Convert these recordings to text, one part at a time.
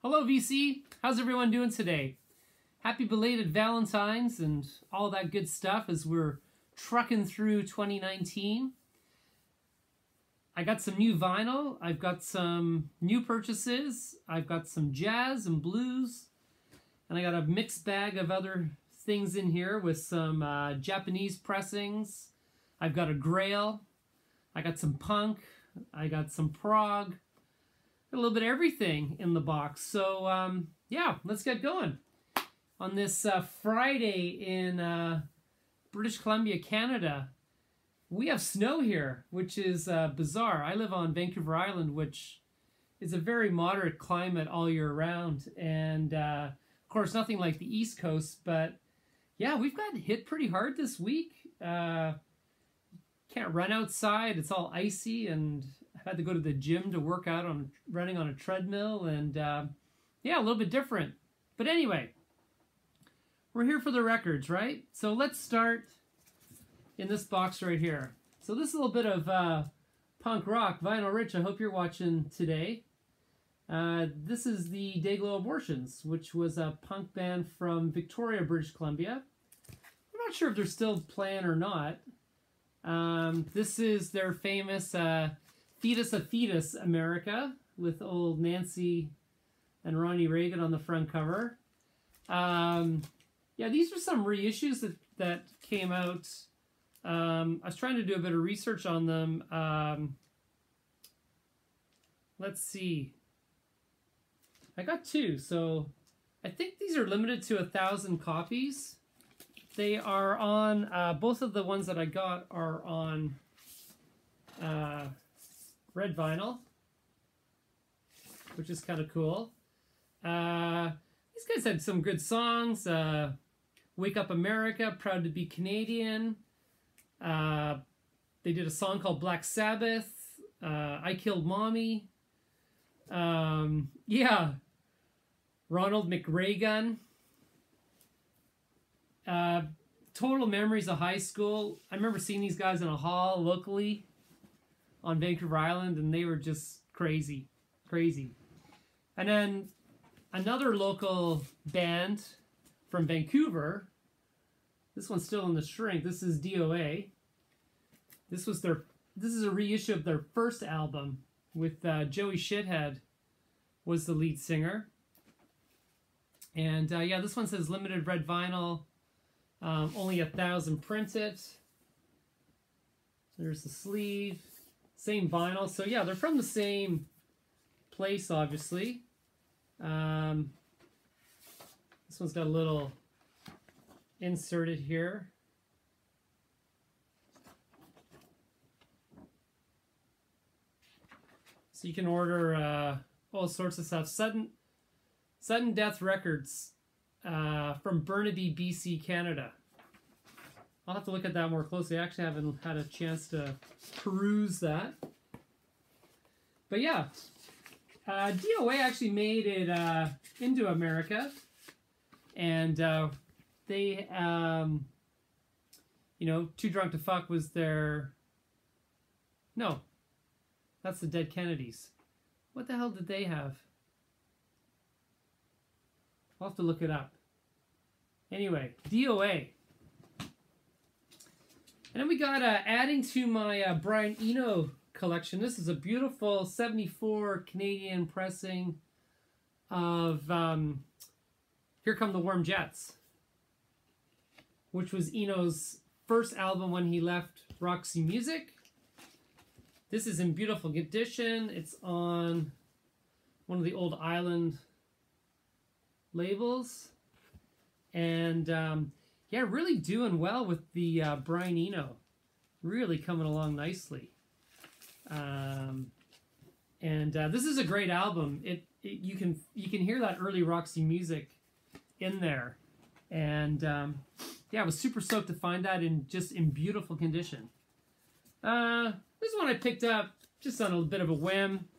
Hello VC, how's everyone doing today? Happy belated Valentine's and all that good stuff as we're trucking through 2019. I got some new vinyl, I've got some new purchases, I've got some jazz and blues, and I got a mixed bag of other things in here with some Japanese pressings. I've got a Grail, I got some punk, I got some prog, a little bit of everything in the box. So yeah, let's get going. On this Friday in British Columbia, Canada, we have snow here, which is bizarre. I live on Vancouver Island, which is a very moderate climate all year round. And of course, nothing like the East Coast, but yeah, we've got hit pretty hard this week. Can't run outside, it's all icy, and I had to go to the gym to work out on running on a treadmill, and yeah, a little bit different. But anyway, we're here for the records, right? So let's start in this box right here. So this is a little bit of punk rock. Vinyl Rich, I hope you're watching today. This is the Dayglow Abortions, which was a punk band from Victoria, British Columbia. I'm not sure if they're still playing or not. This is their famous Fetus a Fetus America with old Nancy and Ronnie Reagan on the front cover. Yeah, these are some reissues that came out. I was trying to do a bit of research on them. Let's see. I got two, so I think these are limited to 1,000 copies. They are on, both of the ones that I got are on red vinyl, which is kind of cool. These guys had some good songs. Wake Up America, Proud to Be Canadian. They did a song called Black Sabbath. I Killed Mommy. Yeah. Ronald McRagan. Total memories of high school. I remember seeing these guys in a hall locally on Vancouver Island, and they were just crazy. And then another local band from Vancouver. This one's still in the shrink. This is DOA. This is a reissue of their first album with Joey Shithead was the lead singer. And yeah, this one says limited red vinyl. Only 1,000 printed. There's the sleeve. Same vinyl. So yeah, they're from the same place, obviously. This one's got a little inserted here. So you can order all sorts of stuff. Sudden Death Records from Burnaby, BC, Canada. I'll have to look at that more closely. I actually haven't had a chance to peruse that. But yeah, DOA actually made it into America. And they, you know, Too Drunk to Fuck was their... No, that's the Dead Kennedys. What the hell did they have? I'll have to look it up. Anyway, DOA. And then we got adding to my Brian Eno collection. This is a beautiful 74 Canadian pressing of Here Come the Warm Jets, which was Eno's first album when he left Roxy Music. This is in beautiful condition. It's on one of the old Island labels. And yeah, really doing well with the Brian Eno. Really coming along nicely. And this is a great album. You can hear that early Roxy Music in there. And yeah, I was super stoked to find that in beautiful condition. This one I picked up just on a bit of a whim.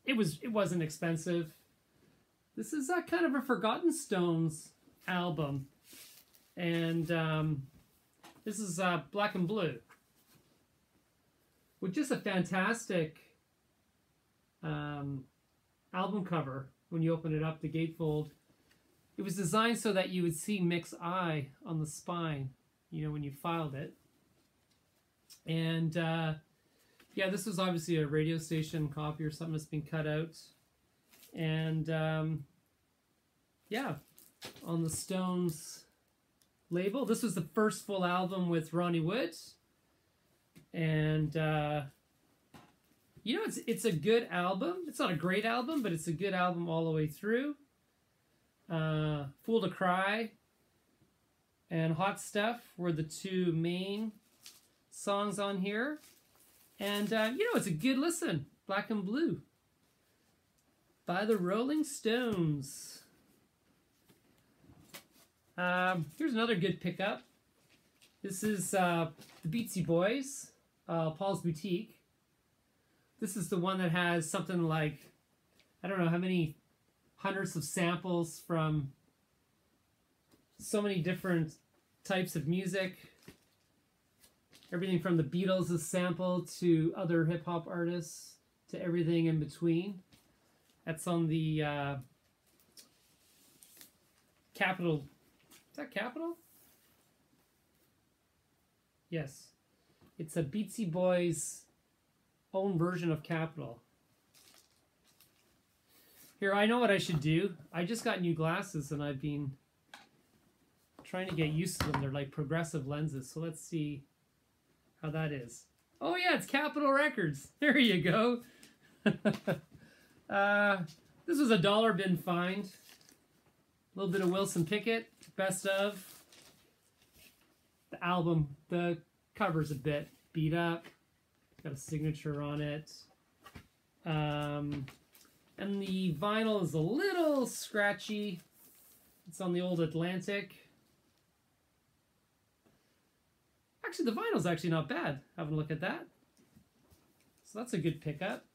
It wasn't expensive. This is kind of a Forgotten Stones album, and this is Black and Blue, with just a fantastic album cover, when you open it up, the gatefold, it was designed so that you would see Mick's eye on the spine, you know, when you filed it. And yeah, this was obviously a radio station copy or something that's been cut out. And yeah, on the Stones label. This was the first full album with Ronnie Wood. And you know, it's a good album. It's not a great album, but it's a good album all the way through. Fool to Cry and Hot Stuff were the two main songs on here. And, you know, it's a good listen. Black and Blue by the Rolling Stones. Here's another good pickup. This is the Beatsy Boys, Paul's Boutique. This is the one that has something like, I don't know how many hundreds of samples from so many different types of music. Everything from the Beatles is sampled to other hip-hop artists to everything in between. That's on the Capitol. Is that Capitol? Yes. It's a Beatsy Boys own version of Capitol. Here, I know what I should do. I just got new glasses and I've been trying to get used to them. They're like progressive lenses. So let's see how that is. Oh yeah, it's Capitol Records. There you go. This was a dollar bin find. A little bit of Wilson Pickett, best of. The album, the cover's a bit beat up. Got a signature on it. And the vinyl is a little scratchy. It's on the old Atlantic. Actually, the vinyl's actually not bad. Having a look at that. So that's a good pickup.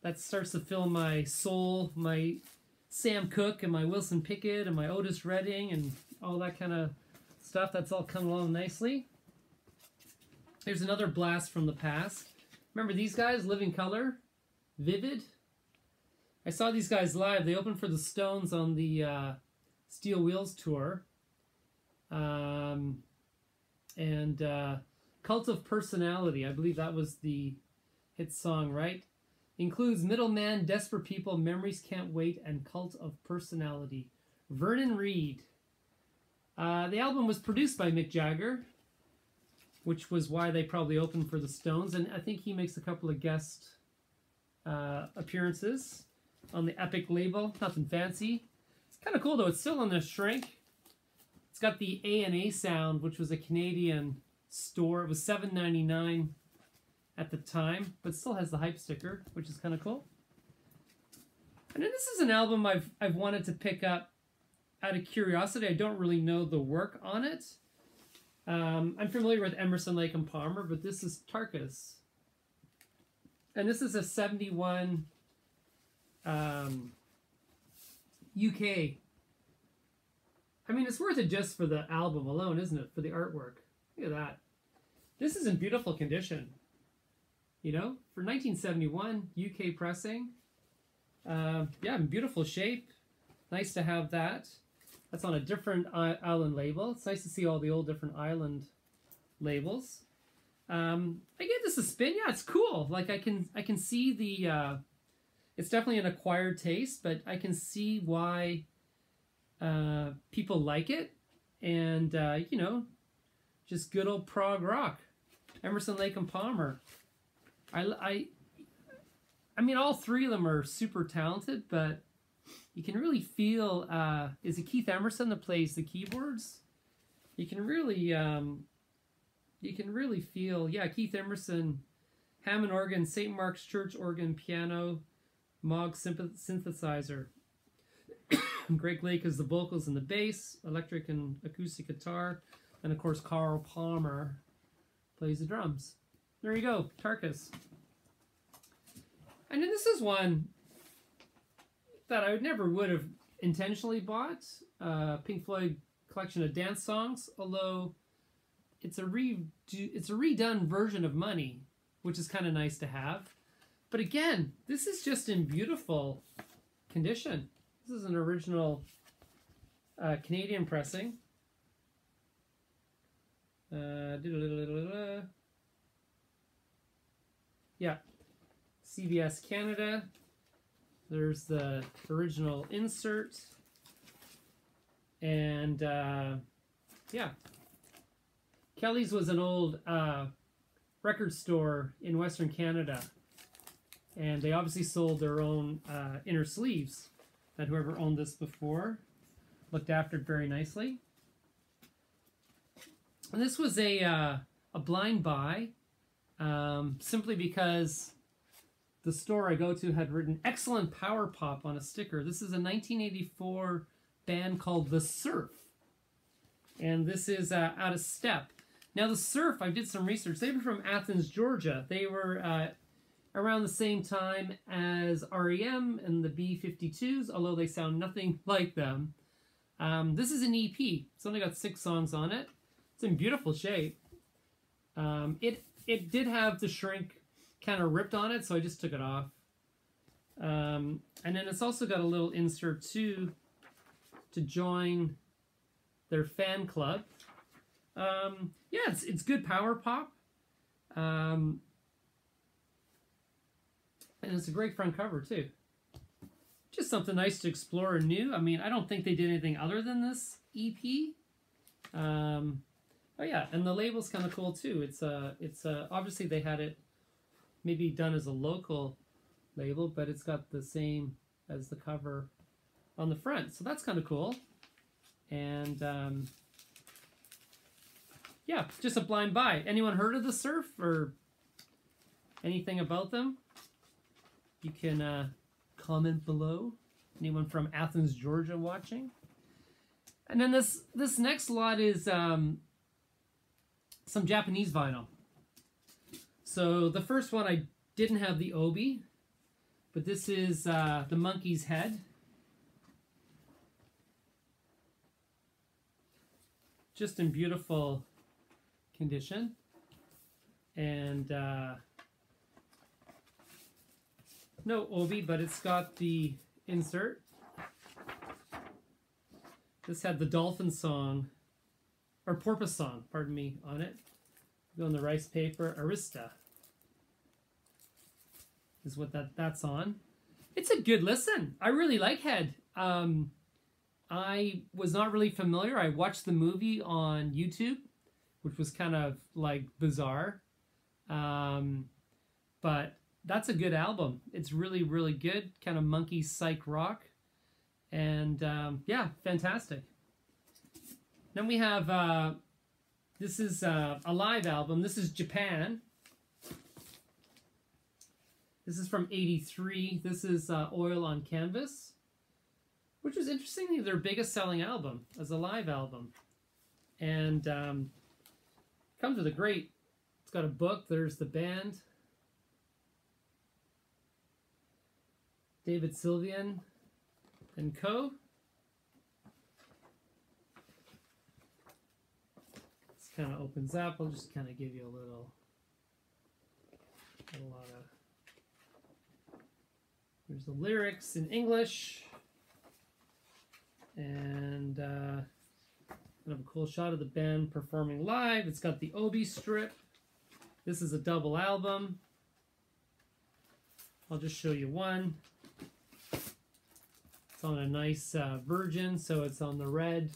That starts to fill my soul, my Sam Cooke and my Wilson Pickett and my Otis Redding and all that kind of stuff. That's all coming along nicely. Here's another blast from the past. Remember these guys, Living Colour, Vivid? I saw these guys live. They opened for the Stones on the Steel Wheels tour. Cult of Personality, I believe that was the hit song, right? Includes Middleman, Desperate People, Memories Can't Wait, and Cult of Personality. Vernon Reid. The album was produced by Mick Jagger, which was why they probably opened for the Stones, and I think he makes a couple of guest appearances on the Epic label. Nothing fancy. It's kind of cool though. It's still on the shrink. It's got the A&A sound, which was a Canadian store. It was $7.99 at the time, but still has the hype sticker, which is kind of cool. And then this is an album I've wanted to pick up out of curiosity. I don't really know the work on it. I'm familiar with Emerson, Lake and Palmer, but this is Tarkus. And this is a 71 UK. I mean, it's worth it just for the album alone, isn't it? For the artwork. Look at that. This is in beautiful condition. You know, for 1971 UK pressing. Yeah, in beautiful shape. Nice to have that. That's on a different island label. It's nice to see all the old different island labels. I gave this a spin. Yeah, it's cool. Like I can see the. It's definitely an acquired taste, but I can see why people like it, and you know, just good old prog rock. Emerson, Lake and Palmer. I mean, all three of them are super talented, but you can really feel. Is it Keith Emerson that plays the keyboards? You can really feel. Yeah, Keith Emerson, Hammond organ, St. Mark's Church organ, piano, Moog synthesizer. Greg Lake is the vocals and the bass, electric and acoustic guitar, and of course Carl Palmer plays the drums. There you go, Tarkus. And then this is one that I never would have intentionally bought. Pink Floyd collection of dance songs, although it's a redone version of Money, which is kind of nice to have. But again, this is just in beautiful condition. This is an original Canadian pressing. Yeah, CBS Canada. There's the original insert. And yeah, Kelly's was an old record store in Western Canada. And they obviously sold their own inner sleeves that whoever owned this before looked after it very nicely. And this was a blind buy, simply because the store I go to had written "Excellent Power Pop" on a sticker. This is a 1984 band called The Surf. And this is out of Step. Now The Surf, I did some research. They were from Athens, Georgia. They were around the same time as REM and the B-52s, although they sound nothing like them. This is an EP. It's only got 6 songs on it. It's in beautiful shape. It did have the shrink kind of ripped on it, so I just took it off. And then it's also got a little insert too to join their fan club. Yeah, it's good power pop. And it's a great front cover too. Just something nice to explore and new. I mean, I don't think they did anything other than this EP. Oh yeah, and the label's kind of cool too. It's obviously they had it maybe done as a local label, but it's got the same as the cover on the front, so that's kind of cool. And yeah, just a blind buy. Anyone heard of The Surf or anything about them? You can comment below. Anyone from Athens, Georgia watching? And then this next lot is some Japanese vinyl. So the first one I didn't have the obi, but this is the monkey's head. Just in beautiful condition. And no obi, but it's got the insert. This had the dolphin song, or porpoise song, pardon me, on it. Go on the rice paper. Arista is what that's on. It's a good listen. I really like Head. I was not really familiar. I watched the movie on YouTube, which was kind of like bizarre. But that's a good album. It's really, really good. Kind of monkey psych rock. And yeah, fantastic. Then we have, this is a live album. This is Japan. This is from '83. This is Oil on Canvas, which was interestingly their biggest selling album as a live album. And comes with a great, it's got a book. There's the band. David Sylvian and co. This kind of opens up. I'll just kind of give you a lot of. There's the lyrics in English, and kind of a cool shot of the band performing live. It's got the obi strip. This is a double album. I'll just show you one. It's on a nice virgin, so it's on the red,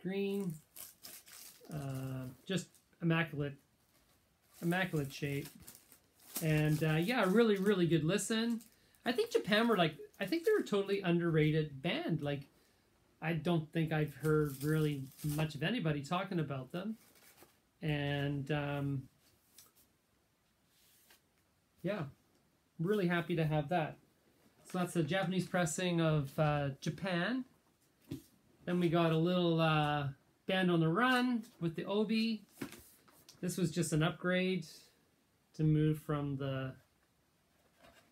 green, just immaculate shape. And yeah, really, really good listen. I think Japan were like, I think they're a totally underrated band. Like, I don't think I've heard really much of anybody talking about them. And yeah, really happy to have that. So that's a Japanese pressing of Japan. Then we got a little Band on the Run with the obi. This was just an upgrade to move from the...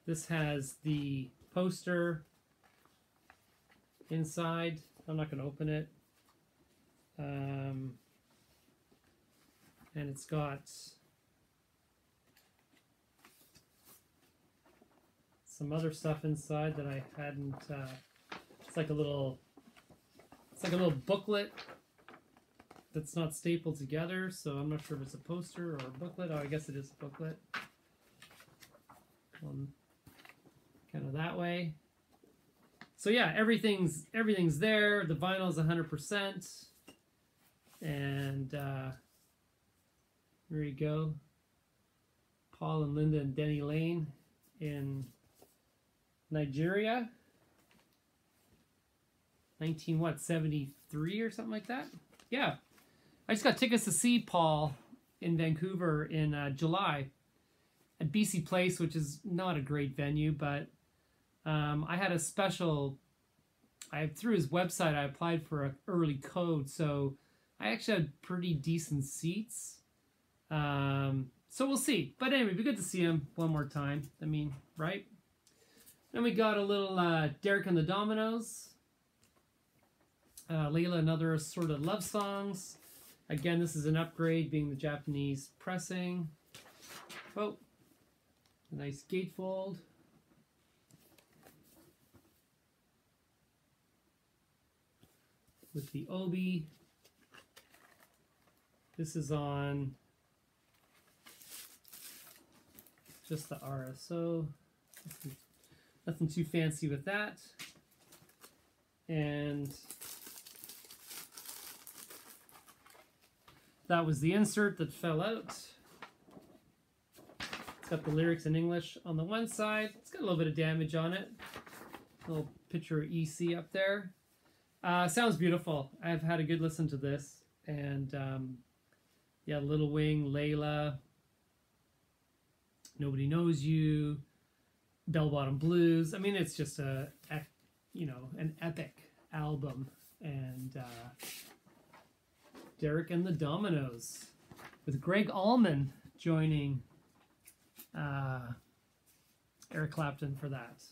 This has the poster inside. I'm not going to open it. And it's got some other stuff inside that I hadn't. It's like a little booklet that's not stapled together, so I'm not sure if it's a poster or a booklet. Oh, I guess it is a booklet. Kind of that way. So yeah, everything's there. The vinyl is 100%, and there you go. Paul and Linda and Denny Lane in Nigeria, 1973 or something like that. Yeah, I just got tickets to see Paul in Vancouver in July at BC Place, which is not a great venue, but I had a special. Through his website, I applied for an early code, so I actually had pretty decent seats. So we'll see. But anyway, it'd be good to see him one more time. I mean, right? Then we got a little Derek and the Dominoes. Layla and Other Assorted Love Songs. Again, this is an upgrade, being the Japanese pressing. Oh, a nice gatefold. With the Obi. This is on just the RSO. Nothing too fancy with that. And that was the insert that fell out. It's got the lyrics in English on the one side. It's got a little bit of damage on it. A little picture of EC up there. Sounds beautiful. I've had a good listen to this. And yeah, Little Wing, Layla, Nobody Knows You, Bell Bottom Blues. I mean, it's just an epic album. And Derek and the Dominoes, with Greg Allman joining Eric Clapton for that.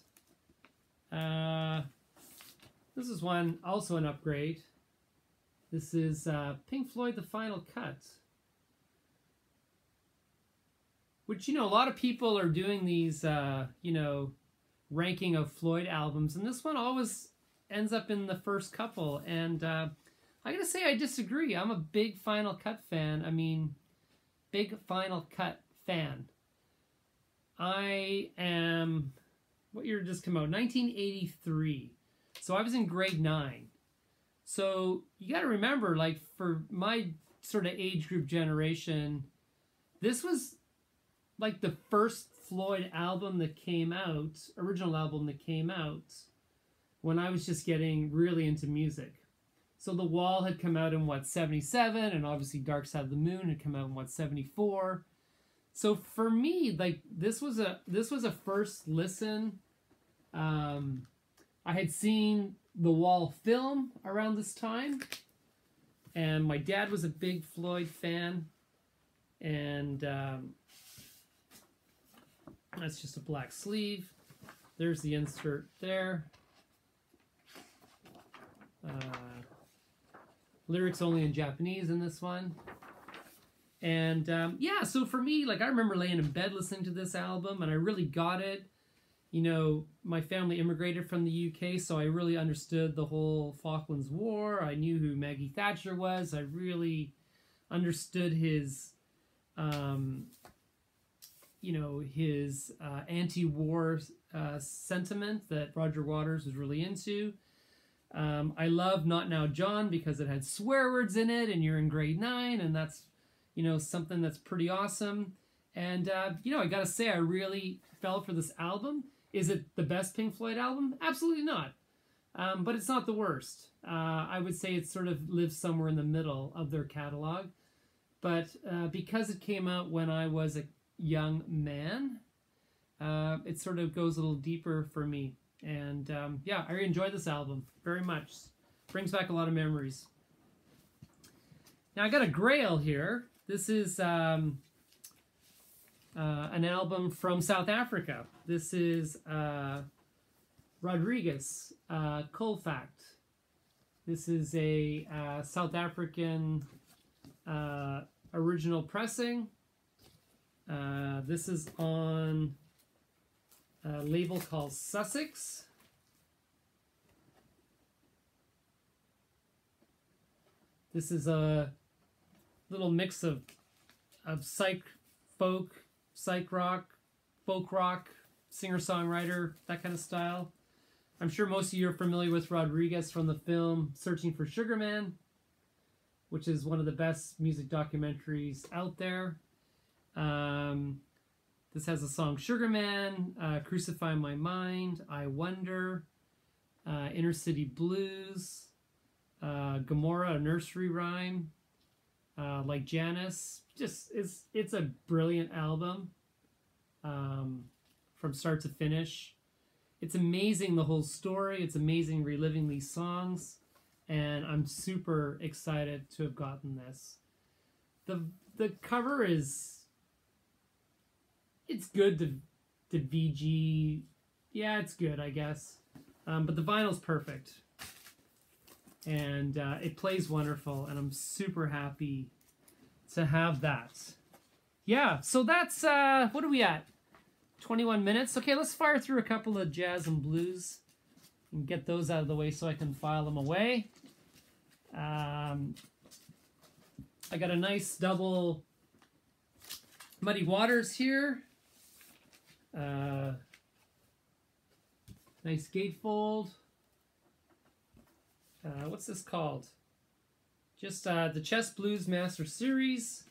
This is one, also an upgrade. This is Pink Floyd, The Final Cut. Which, a lot of people are doing these, ranking of Floyd albums. And this one always ends up in the first couple. And I gotta say, I disagree. I'm a big Final Cut fan. I mean, big Final Cut fan. I am, what year did this come out? 1983. So I was in grade 9. So you got to remember, like, for my sort of age group generation, this was like the first Floyd album that came out, original album that came out, when I was just getting really into music. So The Wall had come out in, 77, and obviously Dark Side of the Moon had come out in, 74. So for me, like, this was a first listen. I had seen the Wall film around this time, and my dad was a big Floyd fan, and that's just a black sleeve. There's the insert there. Lyrics only in Japanese in this one. And yeah, so for me, like, I remember laying in bed listening to this album, and I really got it. My family immigrated from the UK, so I really understood the whole Falklands War. I knew who Maggie Thatcher was. I really understood his, his anti-war sentiment that Roger Waters was really into. I love Not Now John because it had swear words in it, and you're in grade 9, and that's, something that's pretty awesome. And, I gotta say, I really fell for this album. Is it the best Pink Floyd album? Absolutely not. But it's not the worst. I would say it sort of lives somewhere in the middle of their catalog. But because it came out when I was a young man, it sort of goes a little deeper for me. And yeah, I enjoyed this album very much. Brings back a lot of memories. Now I got a Grail here. This is an album from South Africa. This is Rodriguez, Colfact. This is a South African original pressing. This is on label called Sussex. This is a little mix of psych folk, psych rock, folk rock, singer-songwriter, that kind of style. I'm sure most of you are familiar with Rodriguez from the film Searching for Sugar Man, which is one of the best music documentaries out there. This has a song Sugar Man, Crucify My Mind, I Wonder, Inner City Blues, Gomorrah, a nursery rhyme, like Janice. Just it's a brilliant album from start to finish. It's amazing, the whole story. It's amazing reliving these songs, and I'm super excited to have gotten this. The cover is, it's good. The VG, yeah, it's good, I guess. But the vinyl's perfect, and it plays wonderful, and I'm super happy to have that. Yeah, so that's what are we at? 21 minutes. Okay, let's fire through a couple of jazz and blues and get those out of the way so I can file them away. I got a nice double Muddy Waters here. Nice gatefold. What's this called? Just the Chess Blues Master Series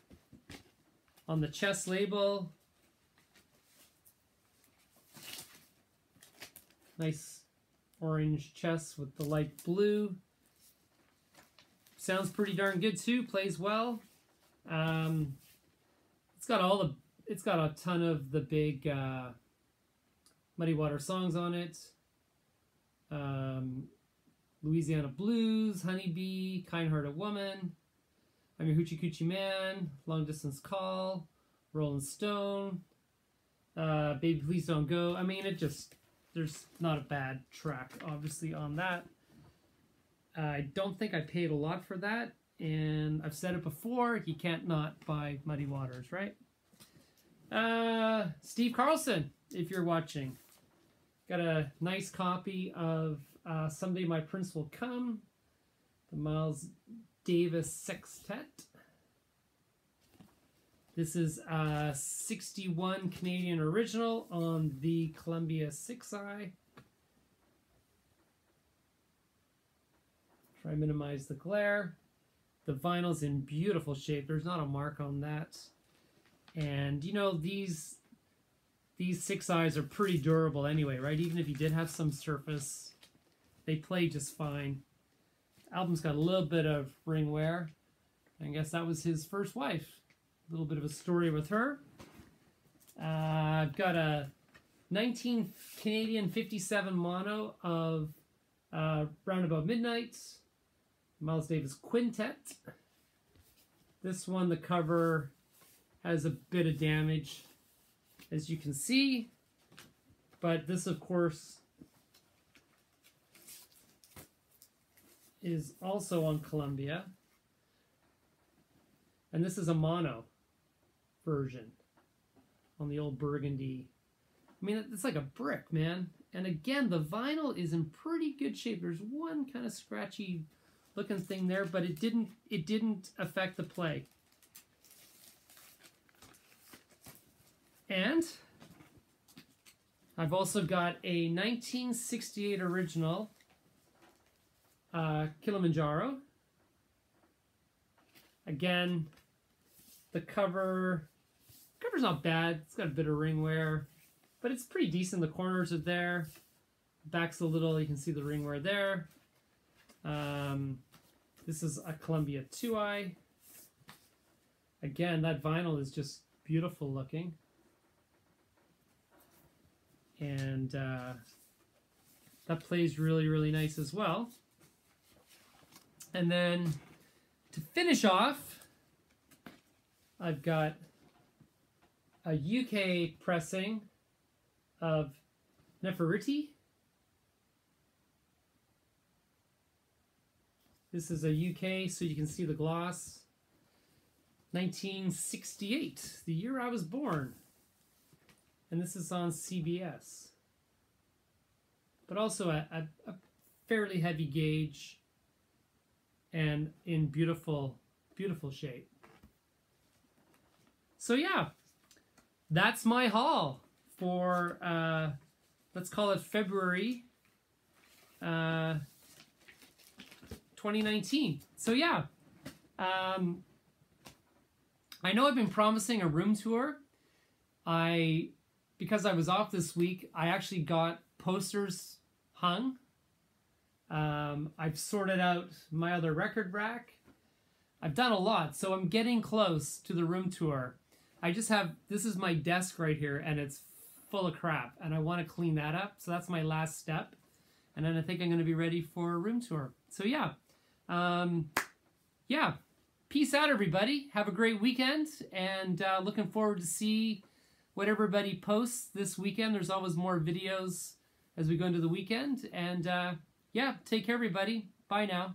on the Chess label. Nice orange chess with the light blue. Sounds pretty darn good too. Plays well. It's got a ton of the big Muddy Water songs on it. Louisiana Blues, Honeybee, Kind-Hearted Woman, I'm Your Hoochie Coochie Man, Long Distance Call, Rolling Stone, Baby Please Don't Go. I mean, there's not a bad track, obviously, on that. I don't think I paid a lot for that, and I've said it before, you can't not buy Muddy Waters, right? Steve Carlson, if you're watching. Got a nice copy of Someday My Prince Will Come, the Miles Davis Sextet. This is a 61 Canadian original on the Columbia 6i. Try to minimize the glare. The vinyl's in beautiful shape. There's not a mark on that. And you know, these 6i's are pretty durable anyway, right? Even if you did have some surface, they play just fine. The album's got a little bit of ring wear. I guess that was his first wife. A little bit of a story with her. I've got a 19 Canadian 57 mono of Round About Midnight, Miles Davis Quintet. This one, the cover has a bit of damage, as you can see, but this, of course, is also on Columbia, and this is a mono version on the old Burgundy. I mean, it's like a brick, man. And again, the vinyl is in pretty good shape. There's one kind of scratchy looking thing there, but it didn't affect the play. And I've also got a 1968 original Kilimanjaro. Again, the cover's not bad. It's got a bit of ring wear, but it's pretty decent. The corners are there. Back's a little, you can see the ring wear there. This is a Columbia 2i. Again, that vinyl is just beautiful looking. And that plays really, really nice as well. And then to finish off, I've got a UK pressing of Nefertiti. This is a UK, so you can see the gloss. 1968, the year I was born. And this is on CBS. but also a fairly heavy gauge and in beautiful, beautiful shape. So yeah, that's my haul for, let's call it February 2019. So yeah, I know I've been promising a room tour. Because I was off this week, I actually got posters hung. I've sorted out my other record rack. I've done a lot, so I'm getting close to the room tour. This is my desk right here, and it's full of crap, and I want to clean that up, so that's my last step. And then I think I'm going to be ready for a room tour. So yeah, yeah. Peace out, everybody. Have a great weekend, and looking forward to see what everybody posts this weekend. There's always more videos as we go into the weekend, and yeah, take care, everybody. Bye now.